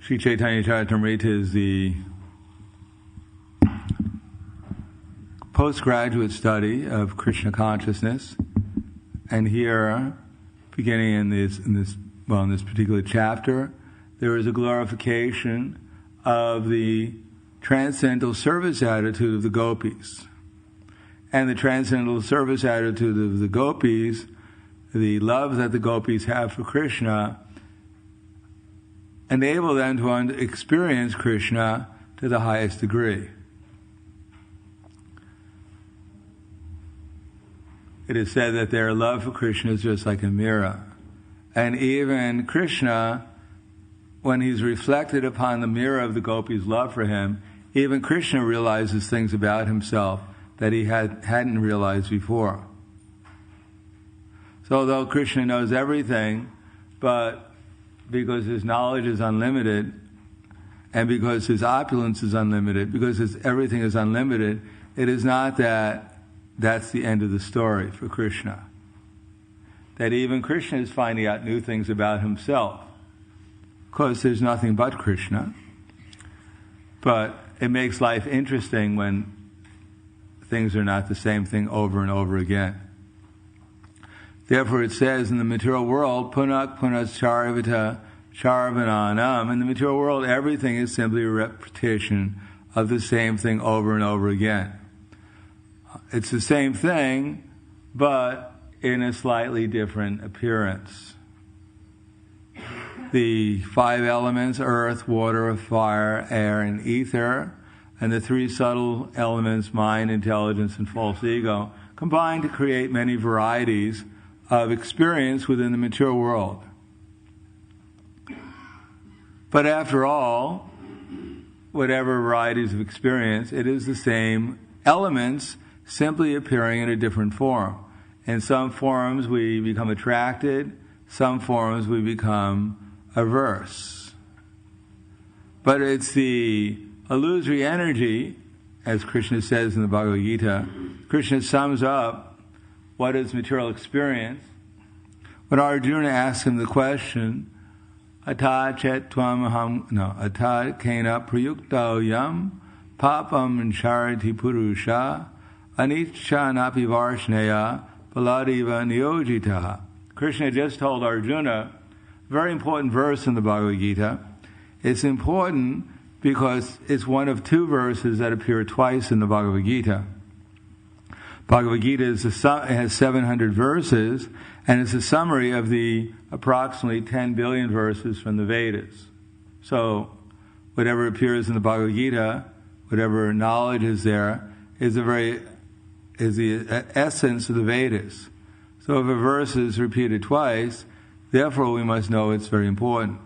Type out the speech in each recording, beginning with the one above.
Sri Chaitanya Charitamrita is the postgraduate study of Krishna consciousness, and here, beginning in this particular chapter, there is a glorification of the transcendental service attitude of the gopis. And the transcendental service attitude of the gopis, the love that the gopis have for Krishna, enable them to experience Krishna to the highest degree. It is said that their love for Krishna is just like a mirror. And even Krishna, when he's reflected upon the mirror of the gopis' love for him, even Krishna realizes things about himself that he hadn't realized before. So although Krishna knows everything, but because his knowledge is unlimited, and because his opulence is unlimited, because everything is unlimited, it is not that that's the end of the story for Krishna. That even Krishna is finding out new things about himself. Of course, there's nothing but Krishna. But it makes life interesting when things are not the same thing over and over again. Therefore it says in the material world, punak punascharvita charvananam. In the material world, everything is simply a repetition of the same thing over and over again. It's the same thing, but in a slightly different appearance. The 5 elements, earth, water, fire, air, and ether, and the 3 subtle elements, mind, intelligence, and false ego, combine to create many varieties of experience within the material world. But after all, whatever varieties of experience, it is the same elements simply appearing in a different form. In some forms we become attracted, some forms we become averse. But it's the illusory energy, as Krishna says in the Bhagavad Gita. Krishna sums up what is material experience. When Arjuna asks him the question, Ata chet twam ata kena prayukta yam papam chariti purusha anicca napi varshneya paladiva niyojita. Krishna just told Arjuna a very important verse in the Bhagavad Gita. It's important because it's one of 2 verses that appear twice in the Bhagavad Gita. Bhagavad Gita has 700 verses, and it's a summary of the approximately 10 billion verses from the Vedas. So, whatever appears in the Bhagavad Gita, whatever knowledge is there, is the essence of the Vedas. So, if a verse is repeated twice, therefore we must know it's very important.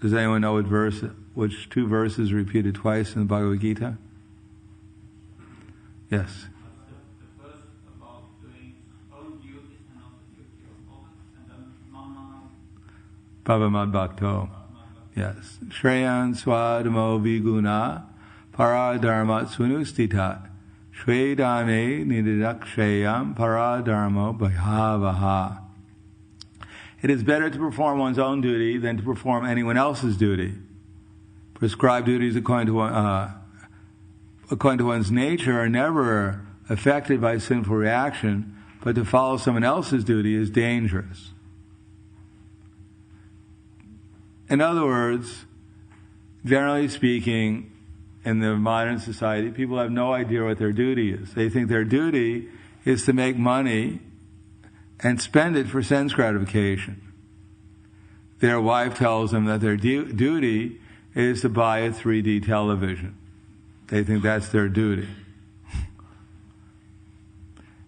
Does anyone know which 2 verses are repeated twice in the Bhagavad Gita? Yes. Bhavamad Bhakto. Yes. Shreyan swadamo viguna paradharmat swanustitat. Shvedame nididakshayam paradharmo bhavaha. It is better to perform one's own duty than to perform anyone else's duty. Prescribed duties according to one's nature are never affected by sinful reaction, but to follow someone else's duty is dangerous. In other words, generally speaking, in the modern society, people have no idea what their duty is. They think their duty is to make money and spend it for sense gratification. Their wife tells them that their duty is to buy a 3D television. They think that's their duty.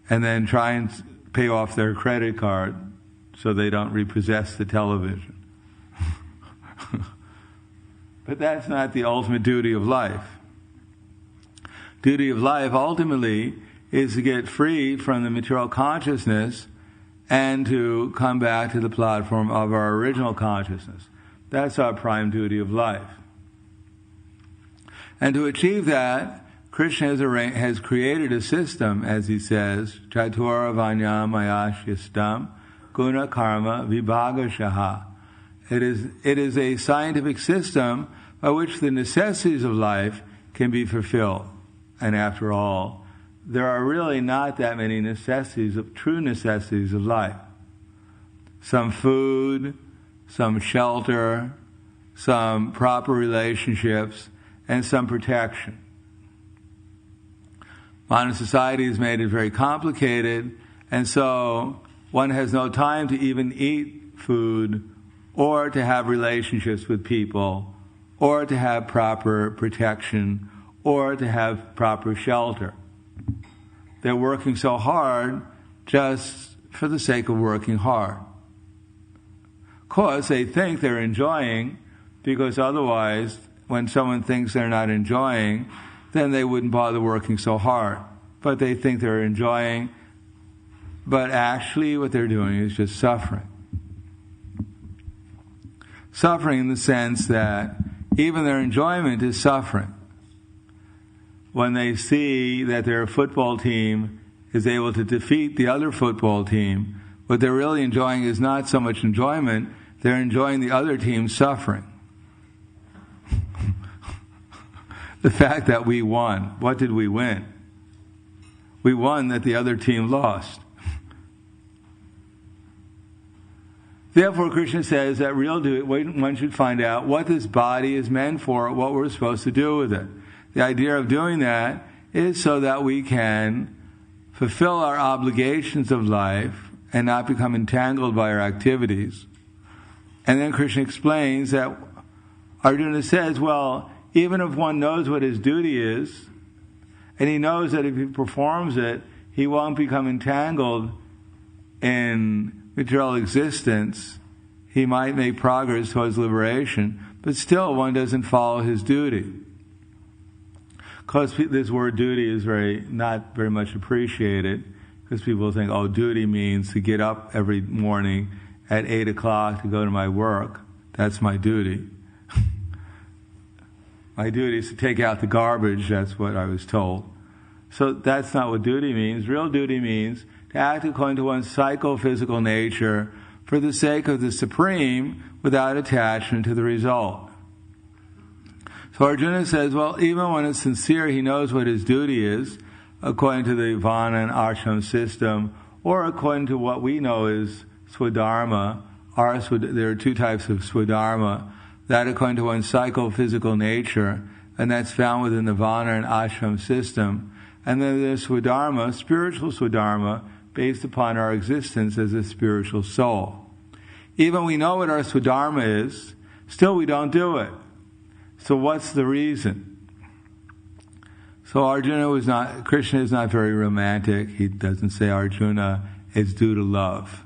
And then try and pay off their credit card so they don't repossess the television. But that's not the ultimate duty of life. Duty of life ultimately is to get free from the material consciousness and to come back to the platform of our original consciousness. That's our prime duty of life. And to achieve that, Krishna has created a system, as he says, Chatura Vanyam Ayashyastam Guna Karma Vibhagashaha. It is a scientific system by which the necessities of life can be fulfilled. And after all, there are really not that many true necessities of life. Some food, some shelter, some proper relationships, and some protection. Modern society has made it very complicated, and so one has no time to even eat food, or to have relationships with people, or to have proper protection, or to have proper shelter. They're working so hard just for the sake of working hard. Of course, they think they're enjoying, because otherwise, when someone thinks they're not enjoying, then they wouldn't bother working so hard. But they think they're enjoying, but actually what they're doing is just suffering. Suffering in the sense that even their enjoyment is suffering. When they see that their football team is able to defeat the other football team, what they're really enjoying is not so much enjoyment, they're enjoying the other team's suffering. The fact that we won. What did we win? We won that the other team lost. Therefore, Krishna says that one should find out what this body is meant for, what we're supposed to do with it. The idea of doing that is so that we can fulfill our obligations of life and not become entangled by our activities. And then Krishna explains that Arjuna says, well, even if one knows what his duty is, and he knows that if he performs it, he won't become entangled in material existence, he might make progress towards liberation, but still one doesn't follow his duty. Because this word duty is not very much appreciated, because people think, oh, duty means to get up every morning at 8 o'clock to go to my work. That's my duty. My duty is to take out the garbage, that's what I was told. So that's not what duty means. Real duty means to act according to one's psychophysical nature for the sake of the Supreme without attachment to the result. So Arjuna says, well, even when it's sincere, he knows what his duty is, according to the Vana and Ashram system, or according to what we know is Swadharma. There are two types of Swadharma, that according to one's psychophysical nature, and that's found within the Vana and Ashram system. And then there's Swadharma, spiritual Swadharma, based upon our existence as a spiritual soul. Even we know what our Swadharma is, still we don't do it. So what's the reason? So Krishna is not very romantic. He doesn't say Arjuna, it's due to love,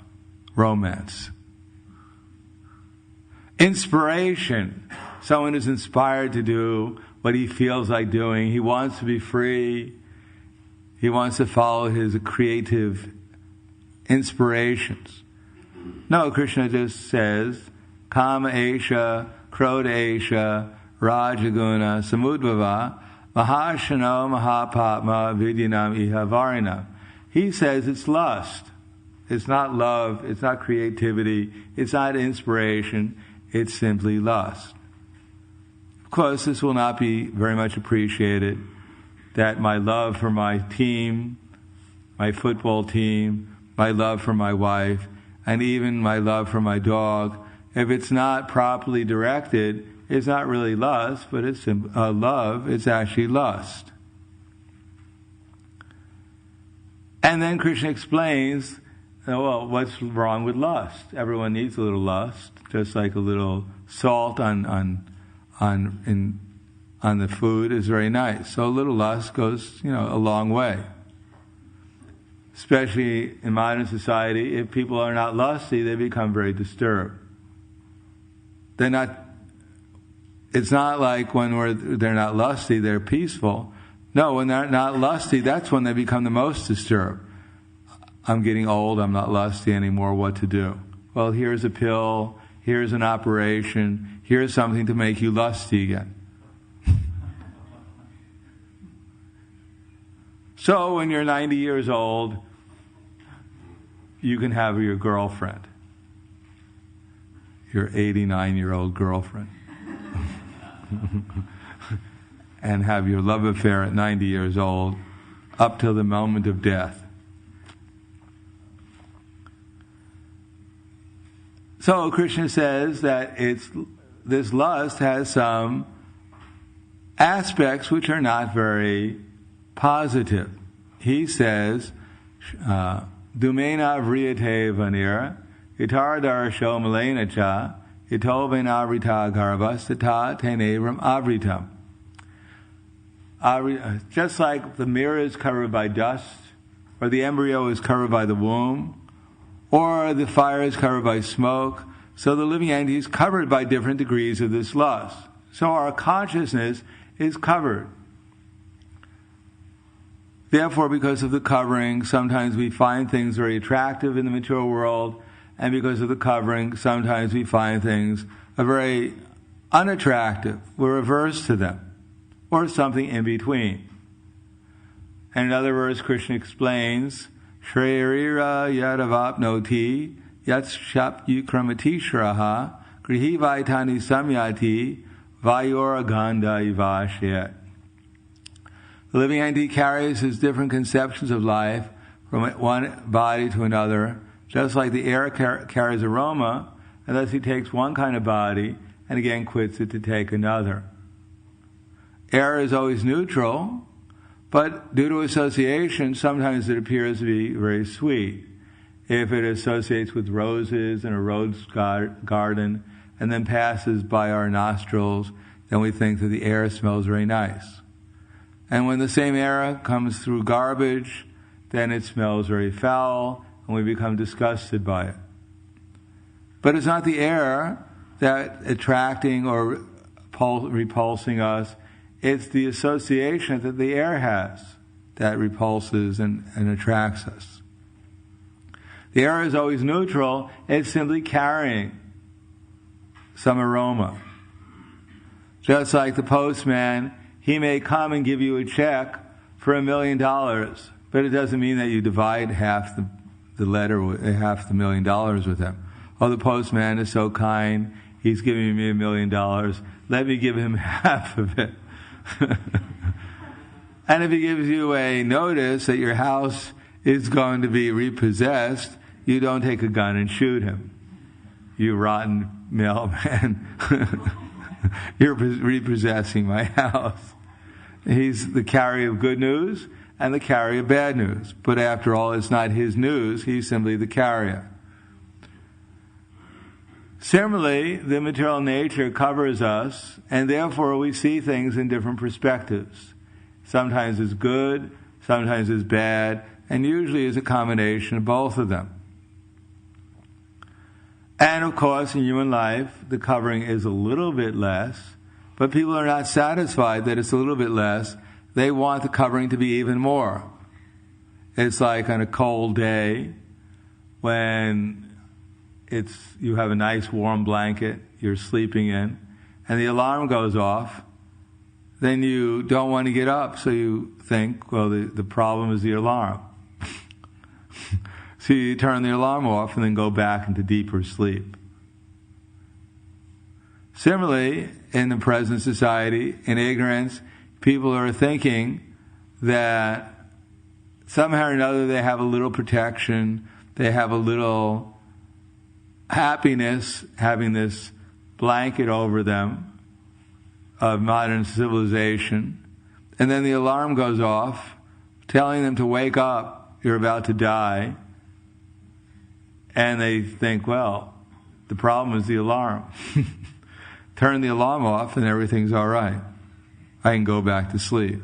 romance. Inspiration. Someone is inspired to do what he feels like doing. He wants to be free. He wants to follow his creative inspirations. No, Krishna just says, Kama Esha, Krodha Esha, Rajaguna, Samudbhava, Mahashano, Mahapatma, Vidyanam, Ihavarinam. He says it's lust. It's not love, it's not creativity, it's not inspiration, it's simply lust. Of course, this will not be very much appreciated, that my love for my team, my football team, my love for my wife, and even my love for my dog, if it's not properly directed, it's not really lust, but it's love, it's actually lust. And then Krishna explains, well, what's wrong with lust? Everyone needs a little lust, just like a little salt on the food is very nice. So a little lust goes, a long way. Especially in modern society, if people are not lusty, they become very disturbed. It's not like when they're not lusty, they're peaceful. No, when they're not lusty, that's when they become the most disturbed. I'm getting old, I'm not lusty anymore, what to do? Well, here's a pill, here's an operation, here's something to make you lusty again. So when you're 90 years old, you can have your girlfriend. your 89-year-old girlfriend and have your love affair at 90 years old up till the moment of death. So Krishna says that this lust has some aspects which are not very positive. He says, Dumena vriyate vanira, itardar-sho malena cha, ito venavrita garvastata tenebram avritam. Just like the mirror is covered by dust, or the embryo is covered by the womb, or the fire is covered by smoke, so the living entity is covered by different degrees of this lust. So our consciousness is covered. Therefore, because of the covering, sometimes we find things very attractive in the material world, and because of the covering, sometimes we find things very unattractive. We're averse to them, or something in between. And in other words, Krishna explains, Shreyarira yadavapnoti yatshap yukramati shraha grihi vaitani samyati vayoraganda ivashyat. The living entity carries his different conceptions of life from one body to another, just like the air carries aroma, and thus he takes one kind of body and again quits it to take another. Air is always neutral, but due to association, sometimes it appears to be very sweet. If it associates with roses in a rose garden and then passes by our nostrils, then we think that the air smells very nice. And when the same air comes through garbage, then it smells very foul, and we become disgusted by it. But it's not the air that attracting or repulsing us, it's the association that the air has that repulses and attracts us. The air is always neutral, it's simply carrying some aroma. Just like the postman, he may come and give you a check for $1 million, but it doesn't mean that you divide half the letter, half the $1 million with him. Oh, the postman is so kind, he's giving me $1 million, let me give him half of it. And if he gives you a notice that your house is going to be repossessed, you don't take a gun and shoot him. You rotten mailman. You're repossessing my house. He's the carrier of good news and the carrier of bad news. But after all, it's not his news, he's simply the carrier. Similarly, the material nature covers us, and therefore we see things in different perspectives. Sometimes it's good, sometimes it's bad, and usually it's a combination of both of them. And of course, in human life, the covering is a little bit less, but people are not satisfied that it's a little bit less. They want the covering to be even more. It's like on a cold day when you have a nice warm blanket you're sleeping in, and the alarm goes off, then you don't want to get up, so you think, well, the problem is the alarm. So you turn the alarm off and then go back into deeper sleep. Similarly, in the present society, in ignorance, people are thinking that somehow or another they have a little protection, they have a little happiness having this blanket over them of modern civilization, and then the alarm goes off telling them to wake up, you're about to die, and they think, well, the problem is the alarm. Turn the alarm off and everything's all right. I can go back to sleep.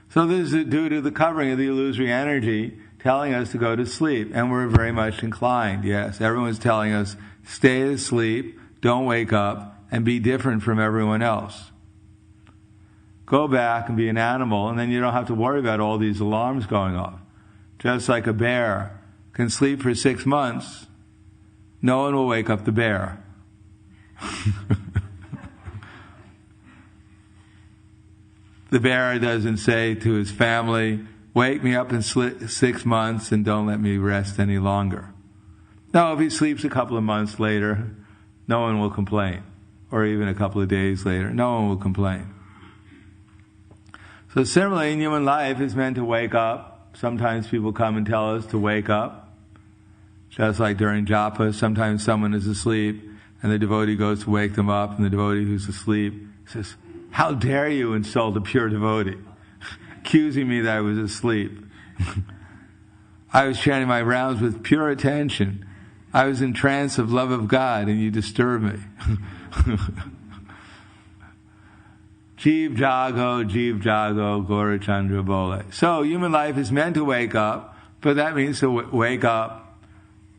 So this is due to the covering of the illusory energy telling us to go to sleep, and we're very much inclined. Yes, everyone's telling us, stay asleep, don't wake up, and be different from everyone else. Go back and be an animal, and then you don't have to worry about all these alarms going off. Just like a bear can sleep for 6 months, no one will wake up the bear. The bear doesn't say to his family, wake me up in 6 months and don't let me rest any longer. Now, if he sleeps a couple of months later, no one will complain. Or even a couple of days later, no one will complain. So similarly, in human life, it's meant to wake up. Sometimes people come and tell us to wake up. Just like during japa, sometimes someone is asleep, and the devotee goes to wake them up, and the devotee who's asleep says, "How dare you insult a pure devotee?" accusing me that I was asleep. I was chanting my rounds with pure attention. I was in trance of love of God, and you disturbed me. Jeev Jago, Gaura Chandra Bole. So human life is meant to wake up, but that means to wake up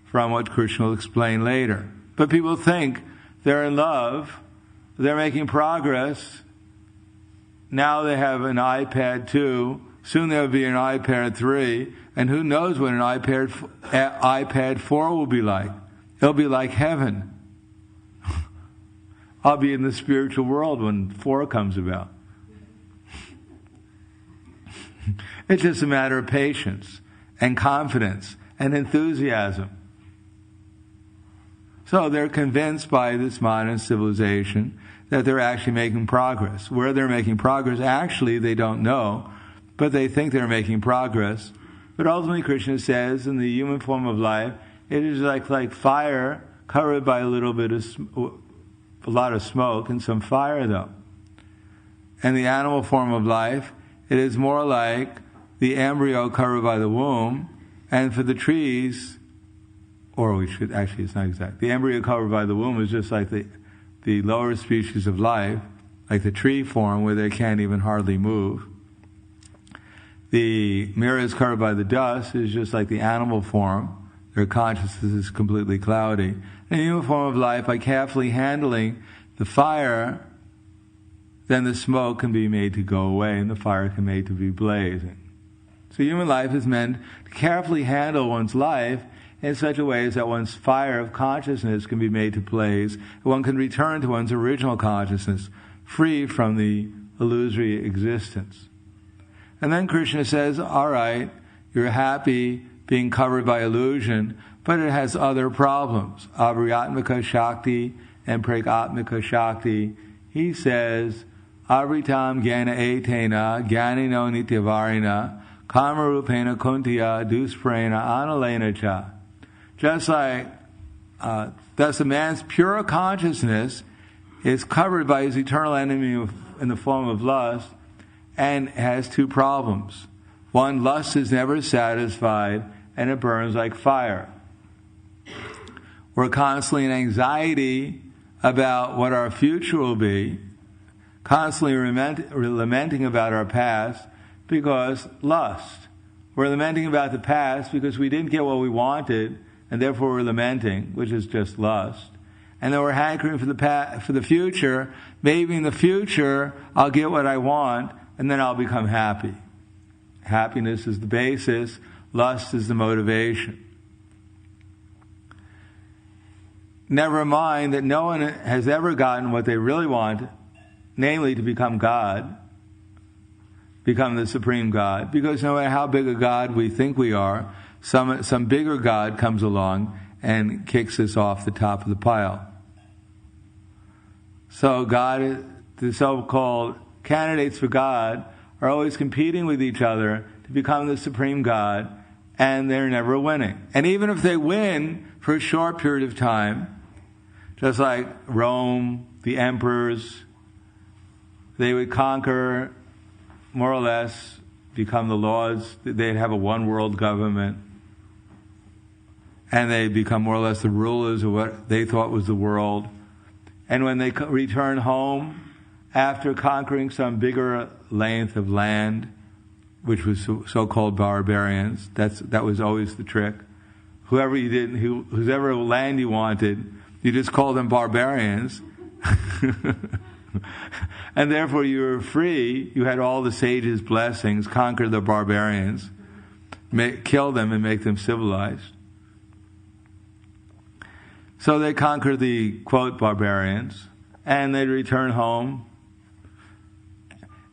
from what Krishna will explain later. But people think they're in love, they're making progress. Now they have an iPad 2, soon there will be an iPad 3, and who knows what an iPad 4 will be like. It'll be like heaven. I'll be in the spiritual world when 4 comes about. It's just a matter of patience and confidence and enthusiasm. So they're convinced by this modern civilization that they're actually making progress. Where they're making progress, actually they don't know, but they think they're making progress. But ultimately Krishna says in the human form of life, it is like fire covered by a lot of smoke and some fire though. And the animal form of life, it is more like the embryo covered by the womb, and for the trees, it's not exact. The embryo covered by the womb is just like the lower species of life, like the tree form where they can't even hardly move. The mirrors covered by the dust is just like the animal form. Their consciousness is completely cloudy. In the human form of life, by carefully handling the fire, then the smoke can be made to go away and the fire can be made to be blazing. So human life is meant to carefully handle one's life in such a way as that one's fire of consciousness can be made to blaze, and one can return to one's original consciousness, free from the illusory existence. And then Krishna says, all right, you're happy being covered by illusion, but it has other problems. Avriyatmika Shakti and Pragatmika Shakti. He says, Avritam Jnana Etena, Jnanino Nityavarina, Kamarupena Kuntiya, Dusprena, Analena Cha. Just like, thus a man's pure consciousness is covered by his eternal enemy in the form of lust, and has 2 problems. One, lust is never satisfied, and it burns like fire. We're constantly in anxiety about what our future will be, constantly lamenting about our past because lust. We're lamenting about the past because we didn't get what we wanted, and therefore we're lamenting, which is just lust. And then we're hankering for the future. Maybe in the future I'll get what I want, and then I'll become happy. Happiness is the basis, lust is the motivation. Never mind that no one has ever gotten what they really want, namely to become God, become the supreme God, because no matter how big a God we think we are, some bigger God comes along and kicks us off the top of the pile. So God, the so-called candidates for God, are always competing with each other to become the supreme God, and they're never winning. And even if they win for a short period of time, just like Rome, the emperors, they would conquer, more or less, become the lords. They'd have a one-world government, and they'd become more or less the rulers of what they thought was the world. And when they return home, after conquering some bigger length of land, which was so-called barbarians, that was always the trick. Whoever land you wanted, you just called them barbarians. And therefore you were free. You had all the sages' blessings, conquer the barbarians, kill them and make them civilized. So they conquer the, quote, barbarians, and they'd return home.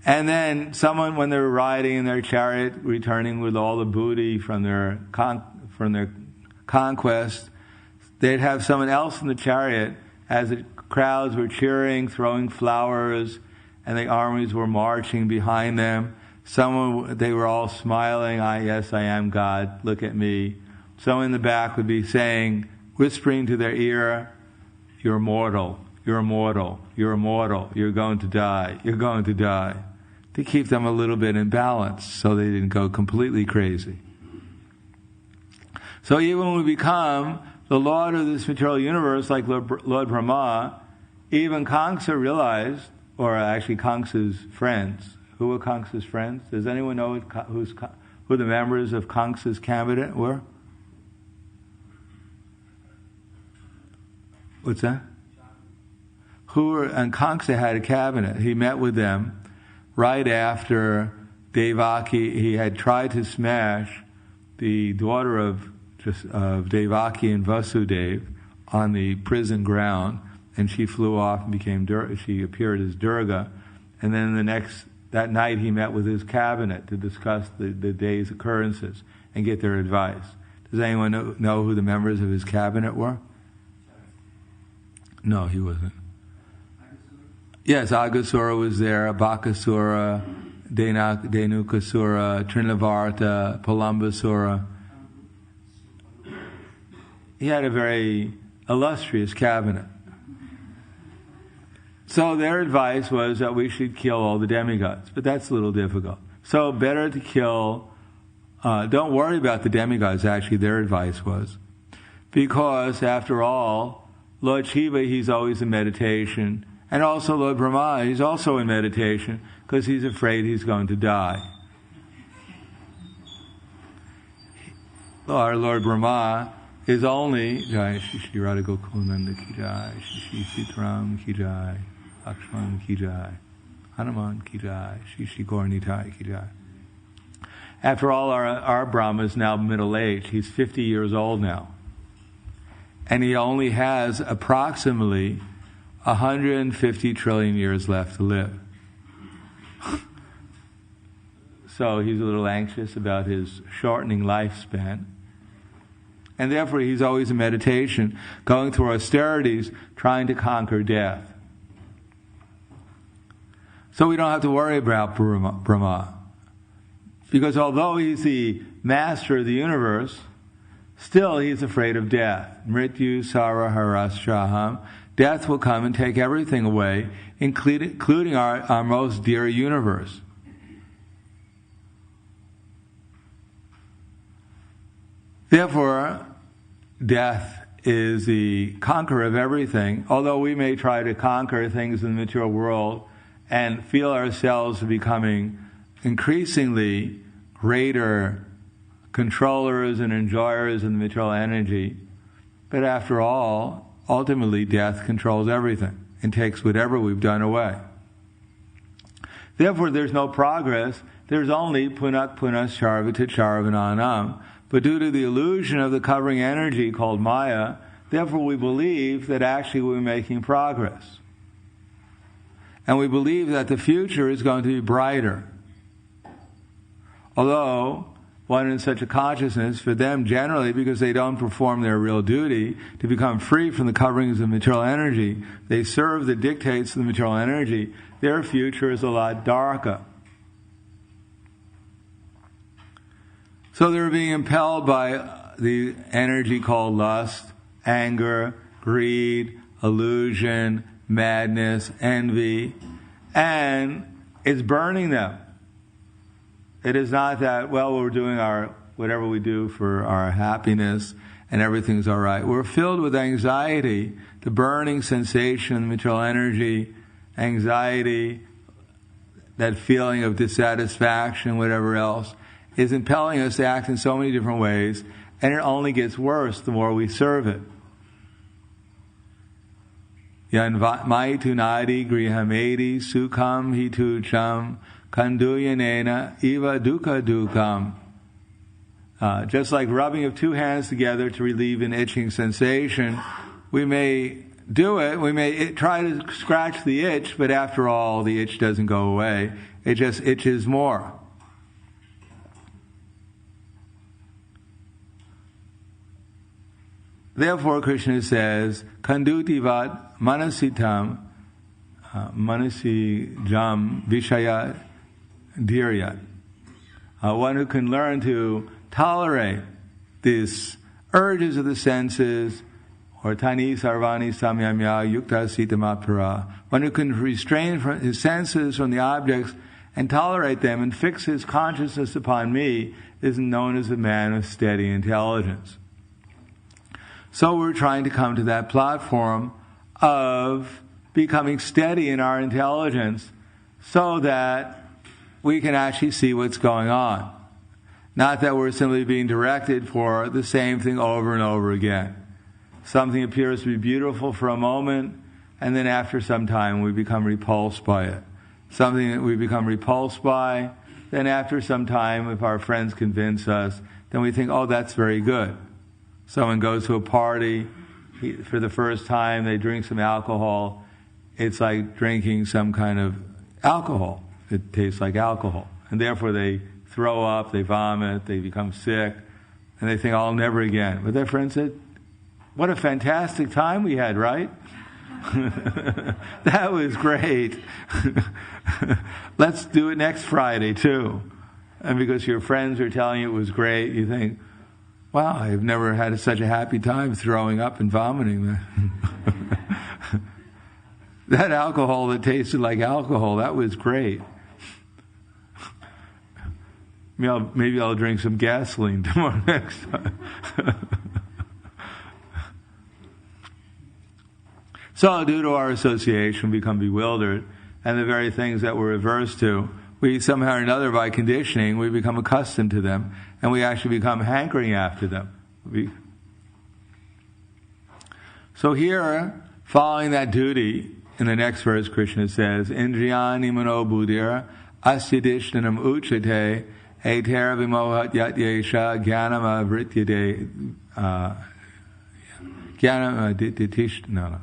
And then someone, when they're riding in their chariot, returning with all the booty from their conquest, they'd have someone else in the chariot as the crowds were cheering, throwing flowers, and the armies were marching behind them. They were all smiling, yes, I am God, look at me. Someone in the back would be saying, whispering to their ear, you're mortal, you're immortal, you're immortal, you're going to die, you're going to die. To keep them a little bit in balance so they didn't go completely crazy. So even when we become the Lord of this material universe, like Lord Brahma, even Kamsa realized, or actually Kamsa's friends. Who were Kamsa's friends? Does anyone know who the members of Kamsa's cabinet were? What's that? And Kamsa had a cabinet. He met with them right after Devaki. He had tried to smash the daughter of Devaki and Vasudeva on the prison ground, and she flew off and she appeared as Durga. And then that night he met with his cabinet to discuss the day's occurrences and get their advice. Does anyone know who the members of his cabinet were? No, he wasn't. Yes, Agasura was there, Bakasura, Dhenukasura, Trinavarta, Palambasura. He had a very illustrious cabinet. So their advice was that we should kill all the demigods, but that's a little difficult. So better to kill, don't worry about the demigods, actually their advice was. Because after all, Lord Shiva, he's always in meditation. And also Lord Brahma, he's also in meditation because he's afraid he's going to die. Our Lord Brahma is only Jai Shri Radha Gokulananda Ki Jai, Shri Sitaram Ki Jai, Lakshman Ki Jai, Hanuman Ki Jai, Shri Gaur Nitai Ki Jai. After all, our Brahma is now middle-aged. He's 50 years old now. And he only has approximately 150 trillion years left to live. So he's a little anxious about his shortening lifespan. And therefore he's always in meditation, going through austerities, trying to conquer death. So we don't have to worry about Brahma. Because although he's the master of the universe, still he's afraid of death. Mrityu Sara Harastraham. Death will come and take everything away, including our most dear universe. Therefore, death is the conqueror of everything. Although we may try to conquer things in the material world and feel ourselves becoming increasingly greater controllers and enjoyers of the material energy, but after all, ultimately death controls everything and takes whatever we've done away. Therefore, there's no progress. There's only punak punas charvata charvananam. But due to the illusion of the covering energy called Maya, therefore we believe that actually we're making progress. And we believe that the future is going to be brighter. Although, one in such a consciousness, for them generally, because they don't perform their real duty to become free from the coverings of material energy, they serve the dictates of the material energy, their future is a lot darker. So they're being impelled by the energy called lust, anger, greed, illusion, madness, envy, and it's burning them. It is not that, well, we're doing whatever we do for our happiness and everything's all right. We're filled with anxiety, the burning sensation, the material energy, anxiety, that feeling of dissatisfaction, whatever else, is impelling us to act in so many different ways, and it only gets worse the more we serve it. Yan maitu nadi grihamedi sukham hitucham kanduyanena eva dukkha dukkam. Just like rubbing of two hands together to relieve an itching sensation, we may do it, we may try to scratch the itch, but after all, the itch doesn't go away. It just itches more. Therefore, Krishna says, Kandutivat manasitam manasijam vishaya dhiryat. One who can learn to tolerate these urges of the senses, or tani sarvani samyamya yukta sitamapara. One who can restrain his senses from the objects and tolerate them and fix his consciousness upon me is known as a man of steady intelligence. So we're trying to come to that platform of becoming steady in our intelligence so that we can actually see what's going on. Not that we're simply being directed for the same thing over and over again. Something appears to be beautiful for a moment, and then after some time we become repulsed by it. Something that we become repulsed by, then after some time, if our friends convince us, then we think, oh, that's very good. Someone goes to a party, for the first time they drink some alcohol. It's like drinking some kind of alcohol. It tastes like alcohol. And therefore they throw up, they vomit, they become sick, and they think, oh, never again. But their friend said, what a fantastic time we had, right? That was great. Let's do it next Friday too. And because your friends are telling you it was great, you think, wow, I've never had such a happy time throwing up and vomiting. That alcohol that tasted like alcohol, that was great. Maybe I'll drink some gasoline tomorrow next time. So due to our association, we become bewildered, and the very things that we're averse to, we somehow or another, by conditioning, we become accustomed to them, and we actually become hankering after them. So here, following that duty, in the next verse, Krishna says, Indriyani mano buddhir asyadishtanam uchate etera vimohat yat yesha jnanam avrityade jnanam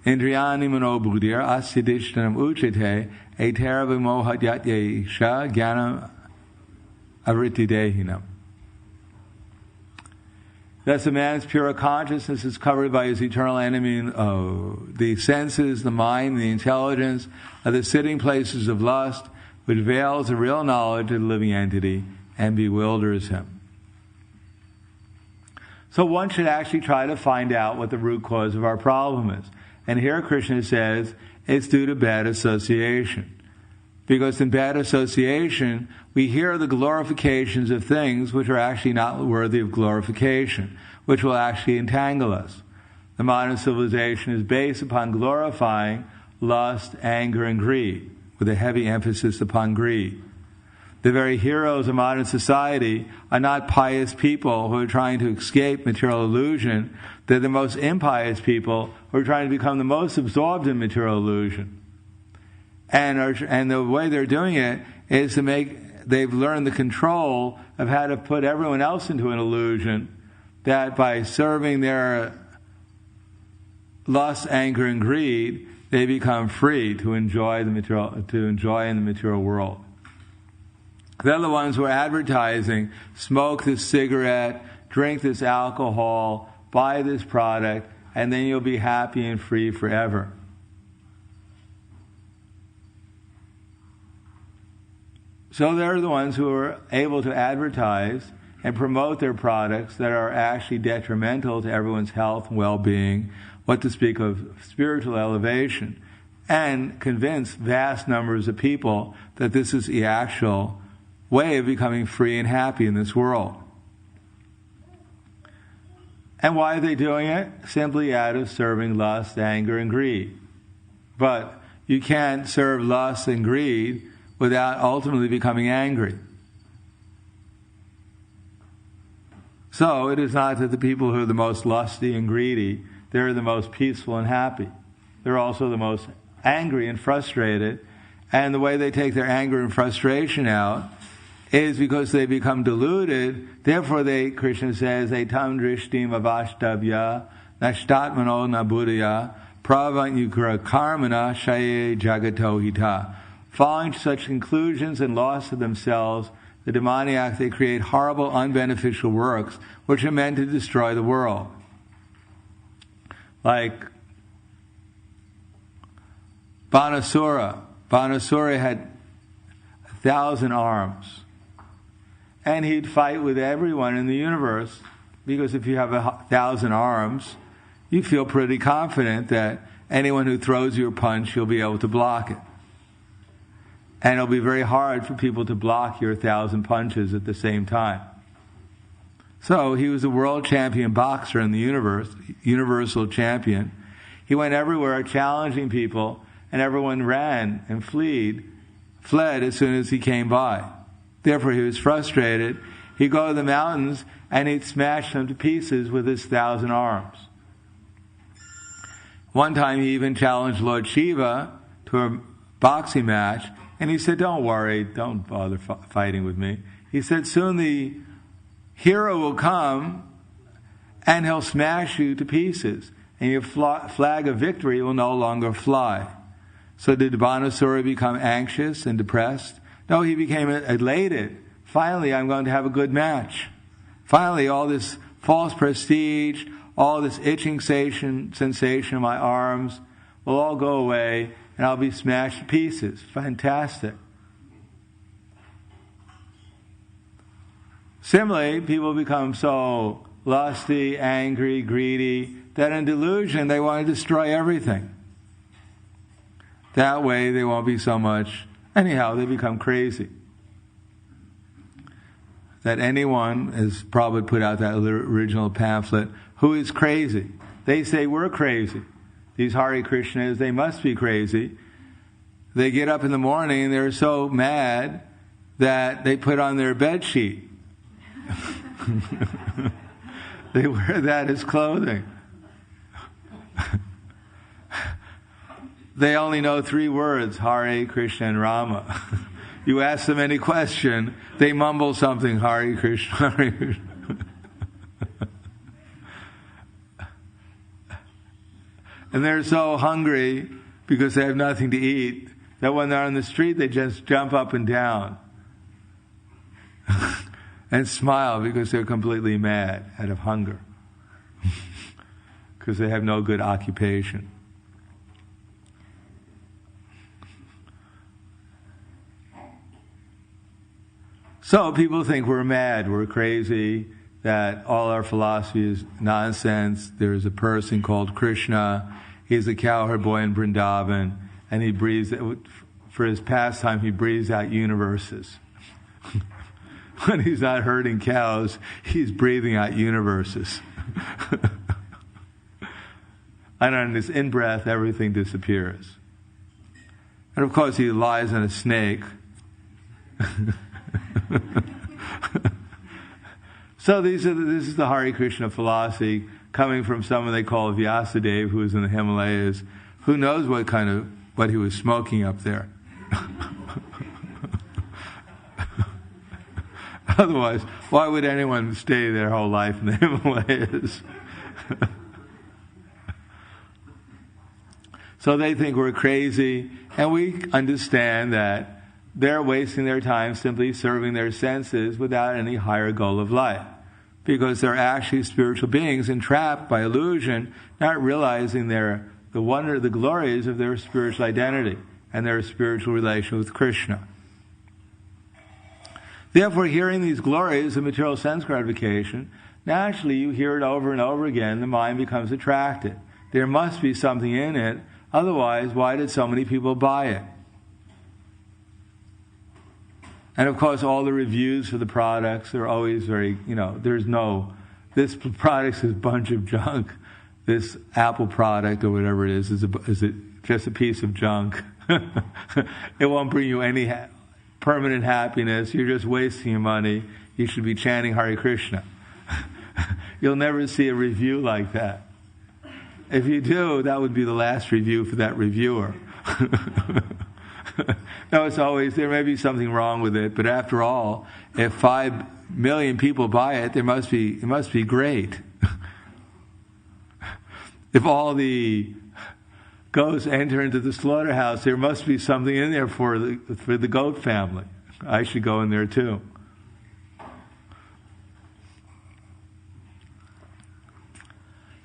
Indriyani mano buddhir asyadishtanam uchate etera vimohat yat yesha jnanam avrityadehinam. Thus, a man's pure consciousness is covered by his eternal enemy. The senses, the mind, the intelligence are the sitting places of lust, which veils the real knowledge of the living entity and bewilders him. So one should actually try to find out what the root cause of our problem is. And here Krishna says it's due to bad association. Because in bad association, we hear the glorifications of things which are actually not worthy of glorification, which will actually entangle us. The modern civilization is based upon glorifying lust, anger, and greed, with a heavy emphasis upon greed. The very heroes of modern society are not pious people who are trying to escape material illusion. They're the most impious people who are trying to become the most absorbed in material illusion. And the way they're doing it is they've learned the control of how to put everyone else into an illusion, that by serving their lust, anger, and greed, they become free to enjoy in the material world. They're the ones who are advertising, smoke this cigarette, drink this alcohol, buy this product, and then you'll be happy and free forever. So they're the ones who are able to advertise and promote their products that are actually detrimental to everyone's health and well-being, what to speak of spiritual elevation, and convince vast numbers of people that this is the actual way of becoming free and happy in this world. And why are they doing it? Simply out of serving lust, anger, and greed. But you can't serve lust and greed without ultimately becoming angry. So it is not that the people who are the most lusty and greedy, they're the most peaceful and happy. They're also the most angry and frustrated. And the way they take their anger and frustration out is because they become deluded. Therefore Krishna says, etam drishtim avashtavya nashtatmano nabuddhaya pravanyukra karmana shaye jagato hita. Following such conclusions and loss of themselves, The demoniacs, they create horrible, unbeneficial works which are meant to destroy the world. Like Banasura. Banasura had 1,000 arms. And he'd fight with everyone in the universe, because if you have 1,000 arms, you feel pretty confident that anyone who throws you a punch, you'll be able to block it. And it'll be very hard for people to block your 1,000 punches at the same time. So he was a world champion boxer in the universe, universal champion. He went everywhere challenging people, and everyone ran and fled as soon as he came by. Therefore he was frustrated. He'd go to the mountains and he'd smash them to pieces with his 1,000 arms. One time he even challenged Lord Shiva to a boxing match, and he said, "Don't worry, don't bother fighting with me." He said, "Soon the hero will come and he'll smash you to pieces, and your flag of victory will no longer fly." So did Banasura become anxious and depressed? No, he became elated. Finally, I'm going to have a good match. Finally, all this false prestige, all this itching sensation in my arms will all go away, and I'll be smashed to pieces. Fantastic. Similarly, people become so lusty, angry, greedy, that in delusion they want to destroy everything. That way they won't be so much. Anyhow, they become crazy. That anyone, as Prabhupada put out that original pamphlet, who is crazy? They say we're crazy. These Hare Krishnas, they must be crazy. They get up in the morning and they're so mad that they put on their bed sheet. They wear that as clothing. They only know 3 words, Hare Krishna and Rama. You ask them any question, they mumble something, Hare Krishna, Hare Krishna. And they're so hungry because they have nothing to eat that when they're on the street they just jump up and down and smile because they're completely mad out of hunger because they have no good occupation. So people think we're mad, we're crazy, that all our philosophy is nonsense. There's a person called Krishna. He's a cowherd boy in Vrindavan, and he breathes, for his pastime, he breathes out universes. When he's not herding cows, he's breathing out universes. And on this in-breath, everything disappears. And of course, he lies on a snake. So this is the Hare Krishna philosophy coming from someone they call Vyasadeva, who is in the Himalayas. Who knows what he was smoking up there? Otherwise, why would anyone stay their whole life in the Himalayas? So they think we're crazy, and we understand that they're wasting their time simply serving their senses without any higher goal of life, because they're actually spiritual beings entrapped by illusion, not realizing the wonder, the glories of their spiritual identity and their spiritual relation with Krishna. Therefore, hearing these glories of material sense gratification, naturally you hear it over and over again, the mind becomes attracted. There must be something in it, otherwise why did so many people buy it? And of course, all the reviews for the products are always very, this product is a bunch of junk. This Apple product or whatever it is just a piece of junk. It won't bring you any permanent happiness. You're just wasting your money. You should be chanting Hare Krishna. You'll never see a review like that. If you do, that would be the last review for that reviewer. No, it's always, there may be something wrong with it, but after all, if 5 million people buy it, it must be great. If all the goats enter into the slaughterhouse, there must be something in there for the goat family. I should go in there too.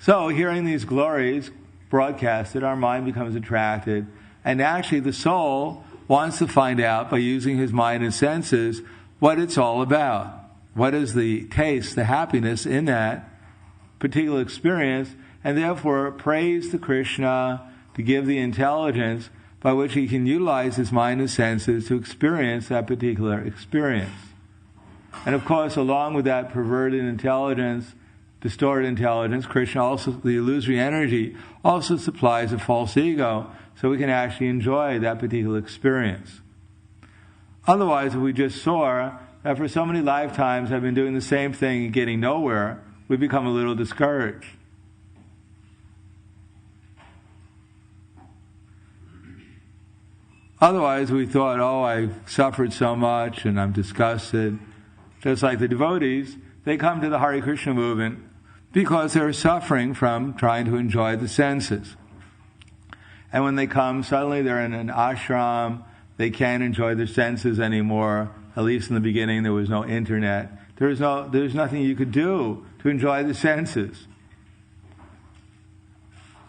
So hearing these glories broadcasted, our mind becomes attracted, and actually the soul wants to find out by using his mind and senses what it's all about. What is the taste, the happiness in that particular experience, and therefore prays to Krishna to give the intelligence by which he can utilize his mind and senses to experience that particular experience. And of course, along with that perverted intelligence, distorted intelligence, Krishna also, the illusory energy, also supplies a false ego, so we can actually enjoy that particular experience. Otherwise, if we just saw that for so many lifetimes I've been doing the same thing and getting nowhere, we become a little discouraged. Otherwise, we thought, oh, I've suffered so much and I'm disgusted. Just like the devotees, they come to the Hare Krishna movement because they're suffering from trying to enjoy the senses. And when they come, suddenly they're in an ashram, they can't enjoy their senses anymore. At least in the beginning, there was no internet. There's nothing you could do to enjoy the senses.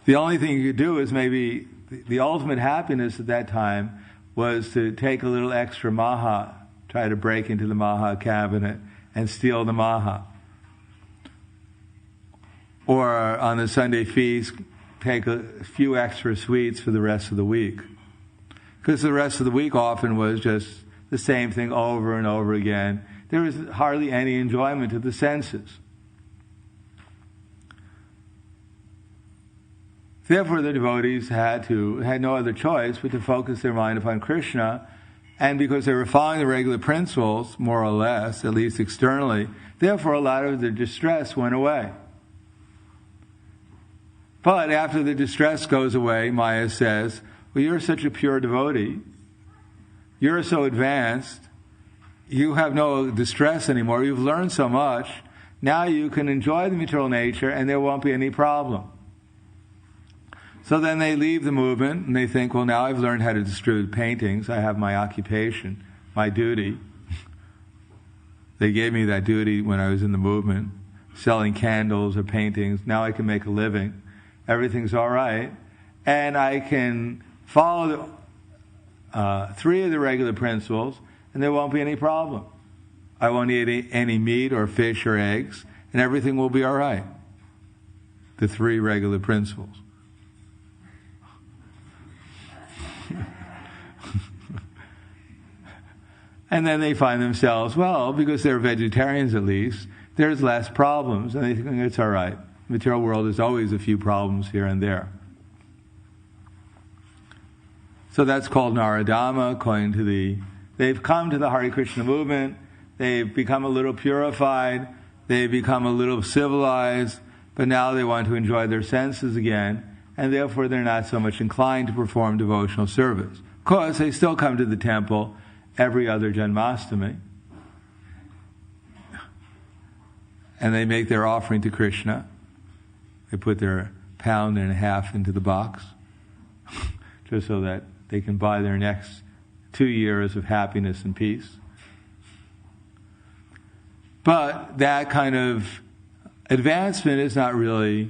The only thing you could do is maybe the ultimate happiness at that time was to take a little extra maha, try to break into the maha cabinet and steal the maha. Or on the Sunday feast, take a few extra sweets for the rest of the week. Because the rest of the week often was just the same thing over and over again. There was hardly any enjoyment of the senses. Therefore, the devotees had no other choice but to focus their mind upon Krishna, and because they were following the regular principles, more or less, at least externally, therefore a lot of the distress went away. But after the distress goes away, Maya says, well, you're such a pure devotee, you're so advanced, you have no distress anymore, you've learned so much, now you can enjoy the material nature and there won't be any problem. So then they leave the movement and they think, well, now I've learned how to distribute paintings, I have my occupation, my duty. They gave me that duty when I was in the movement, selling candles or paintings, now I can make a living. Everything's all right, and I can follow three of the regular principles, and there won't be any problem. I won't eat any meat or fish or eggs, and everything will be all right. The three regular principles. And then they find themselves, well, because they're vegetarians at least, there's less problems, and they think it's all right. The material world is always a few problems here and there. So that's called Naradama, according to they've come to the Hare Krishna movement, they've become a little purified, they've become a little civilized, but now they want to enjoy their senses again, and therefore they're not so much inclined to perform devotional service. Of course, they still come to the temple every other Janmashtami, and they make their offering to Krishna. They put their £1.50 into the box, just so that they can buy their next 2 years of happiness and peace. But that kind of advancement is not really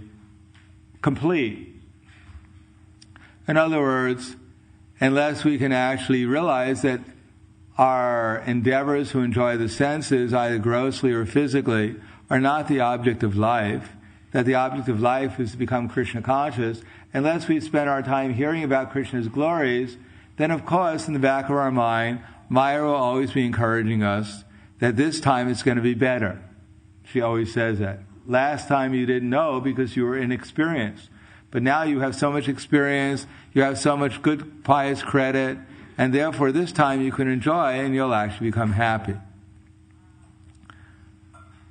complete. In other words, unless we can actually realize that our endeavors to enjoy the senses, either grossly or physically, are not the object of life, that the object of life is to become Krishna conscious, unless we spend our time hearing about Krishna's glories, then of course in the back of our mind, Maya will always be encouraging us that this time it's going to be better. She always says that. Last time you didn't know because you were inexperienced. But now you have so much experience, you have so much good pious credit, and therefore this time you can enjoy and you'll actually become happy.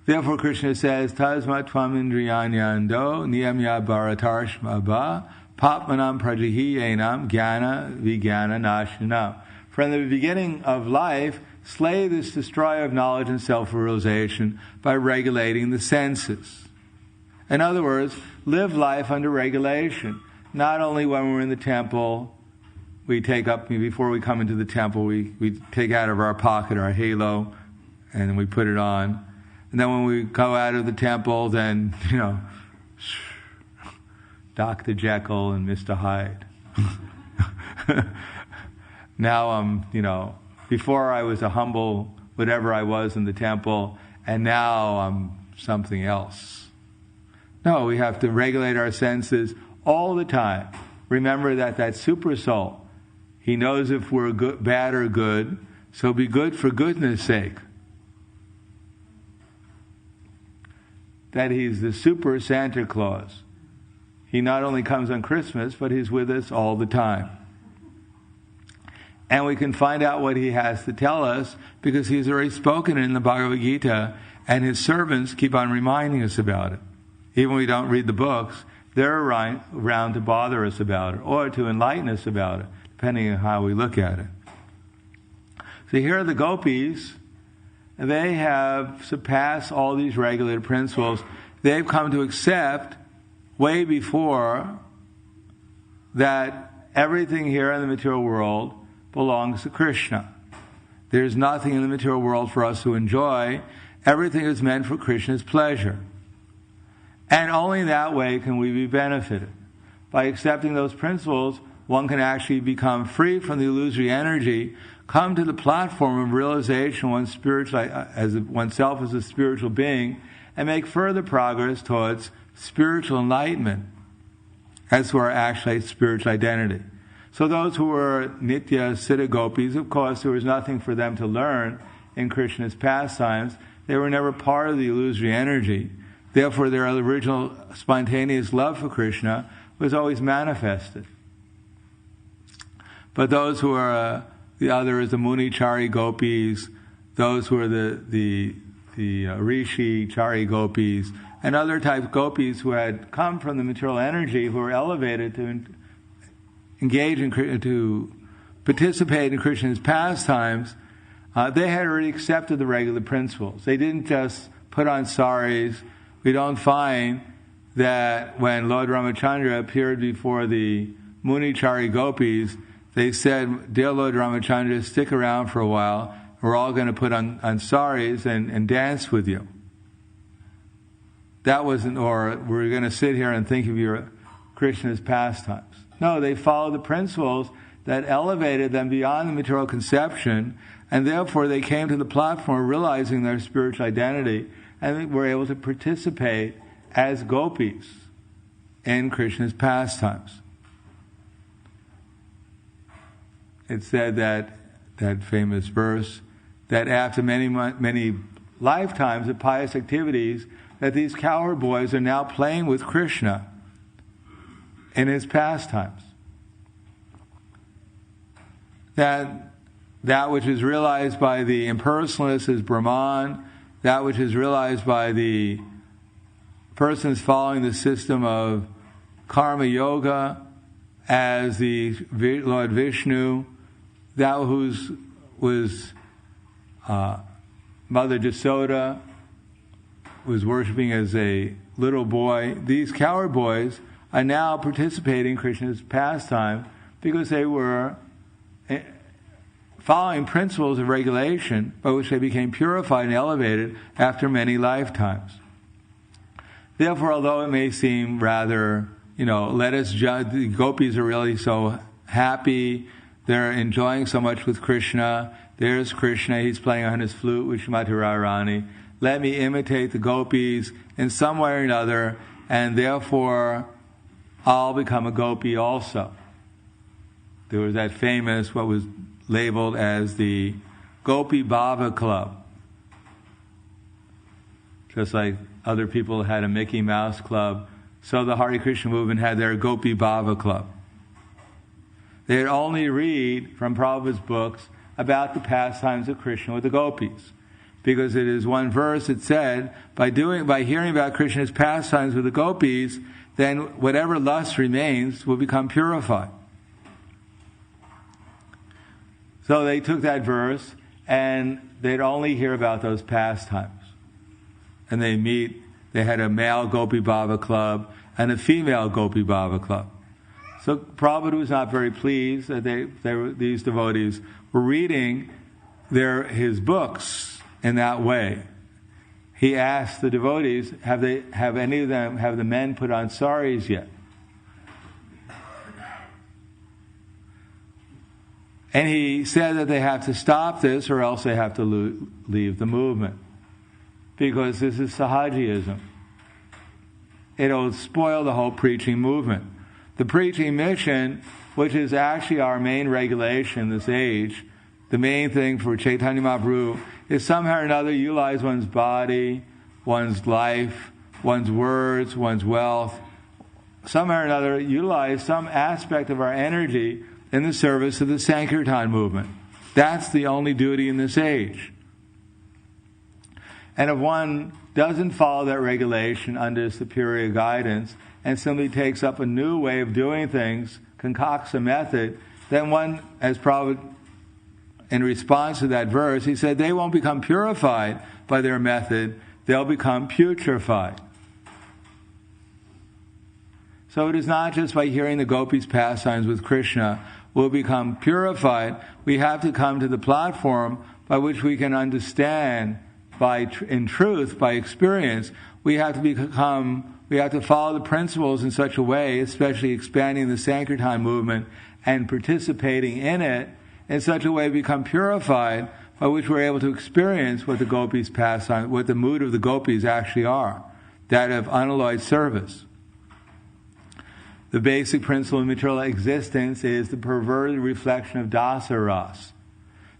Therefore Krishna says, Tasmat tvam indriyanyando niyamya bharatarshma ba papmanam prajahiyenam jnana vijnana nashanam. From the beginning of life, slay this destroyer of knowledge and self-realization by regulating the senses. In other words, live life under regulation. Not only when we're in the temple, we take up, before we come into the temple, we take out of our pocket our halo and we put it on. And then when we go out of the temple, then, Dr. Jekyll and Mr. Hyde. Now I'm, before I was a humble whatever I was in the temple, and now I'm something else. No, we have to regulate our senses all the time. Remember that super soul, he knows if we're good, bad or good, so be good for goodness sake. That he's the super Santa Claus. He not only comes on Christmas, but he's with us all the time. And we can find out what he has to tell us because he's already spoken in the Bhagavad Gita, and his servants keep on reminding us about it. Even when we don't read the books, they're around to bother us about it or to enlighten us about it, depending on how we look at it. So here are the gopis. They have surpassed all these regulated principles. They've come to accept way before that everything here in the material world belongs to Krishna. There's nothing in the material world for us to enjoy. Everything is meant for Krishna's pleasure. And only that way can we be benefited. By accepting those principles, one can actually become free from the illusory energy, come to the platform of realization as oneself as a spiritual being, and make further progress towards spiritual enlightenment as to our actual spiritual identity. So those who were Nitya Siddha Gopis, of course, there was nothing for them to learn in Krishna's pastimes. They were never part of the illusory energy. Therefore, their original spontaneous love for Krishna was always manifested. But those who are the others, the Munichari Gopis, those who are the Rishi Chari Gopis, and other types of gopis who had come from the material energy, who were elevated to engage to participate in Krishna's pastimes, they had already accepted the regular principles. They didn't just put on saris. We don't find that when Lord Ramachandra appeared before the Munichari Gopis, they said, "Dear Lord Ramachandra, stick around for a while. We're all going to put on saris and dance with you." That wasn't, or we're going to sit here and think of your Krishna's pastimes. No, they followed the principles that elevated them beyond the material conception, and therefore they came to the platform realizing their spiritual identity, and were able to participate as gopis in Krishna's pastimes. It said that famous verse, that after many lifetimes of pious activities, that these cowherd boys are now playing with Krishna in his pastimes. That which is realized by the impersonalists is Brahman, that which is realized by the persons following the system of karma yoga as the Lord Vishnu, that was Mother Jasoda was worshipping as a little boy. These cowherd boys are now participating in Krishna's pastime because they were following principles of regulation by which they became purified and elevated after many lifetimes. Therefore, although it may seem rather, let us judge, the gopis are really so happy, they're enjoying so much with Krishna, there's Krishna, he's playing on his flute with Srimati Radharani, let me imitate the gopis in some way or another, and therefore I'll become a gopi also. There was that famous, what was labeled as the Gopi Bhava Club. Just like other people had a Mickey Mouse Club, so the Hare Krishna movement had their Gopi Bhava Club. They'd only read from Prabhupada's books about the pastimes of Krishna with the gopis. Because it is one verse that said, by hearing about Krishna's pastimes with the gopis, then whatever lust remains will become purified. So they took that verse and they'd only hear about those pastimes. And they had a male Gopi Bhava club and a female Gopi Bhava club. So Prabhupada was not very pleased that these devotees were reading his books in that way. He asked the devotees, have the men put on saris yet? And he said that they have to stop this or else they have to leave the movement. Because this is Sahajiism. It'll spoil the whole preaching movement. The preaching mission, which is actually our main regulation this age, the main thing for Chaitanya Mahaprabhu, is somehow or another utilize one's body, one's life, one's words, one's wealth, somehow or another utilize some aspect of our energy in the service of the Sankirtan movement. That's the only duty in this age. And if one doesn't follow that regulation under superior guidance and simply takes up a new way of doing things, concocts a method, then one, as Prabhupada, in response to that verse, he said they won't become purified by their method, they'll become putrefied. So it is not just by hearing the gopis' pastimes with Krishna we'll become purified. We have to come to the platform by which we can understand, in truth, by experience. We have to follow the principles in such a way, especially expanding the Sankirtan movement and participating in it, in such a way become purified, by which we're able to experience what the gopis' pastime, what the mood of the gopis actually are, that of unalloyed service. The basic principle of material existence is the perverted reflection of dasaras.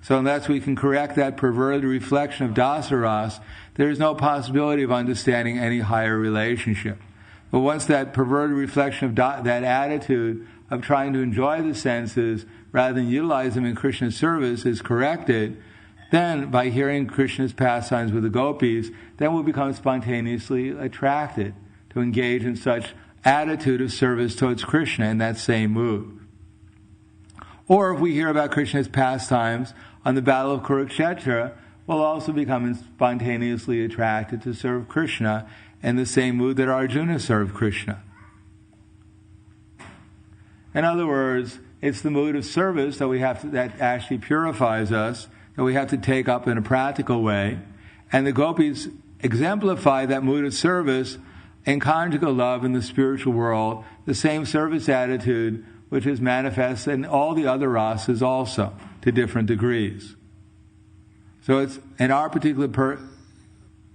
So unless we can correct that perverted reflection of dasaras, there is no possibility of understanding any higher relationship. But once that perverted reflection of that attitude of trying to enjoy the senses rather than utilize them in Krishna's service is corrected, then by hearing Krishna's pastimes with the gopis, then we'll become spontaneously attracted to engage in such attitude of service towards Krishna in that same mood. Or if we hear about Krishna's pastimes on the battle of Kurukshetra, we'll also become spontaneously attracted to serve Krishna in the same mood that Arjuna served Krishna. In other words, it's the mood of service that actually purifies us, that we have to take up in a practical way. And the gopis exemplify that mood of service in conjugal love in the spiritual world, the same service attitude which is manifest in all the other rasas also, to different degrees. So it's in our particular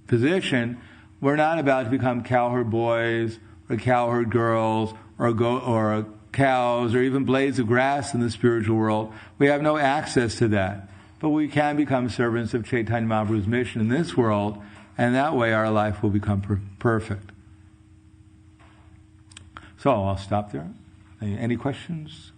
position, we're not about to become cowherd boys or cowherd girls or cows or even blades of grass in the spiritual world. We have no access to that. But we can become servants of Chaitanya Mahaprabhu's mission in this world, and that way our life will become perfect. So I'll stop there. Any questions?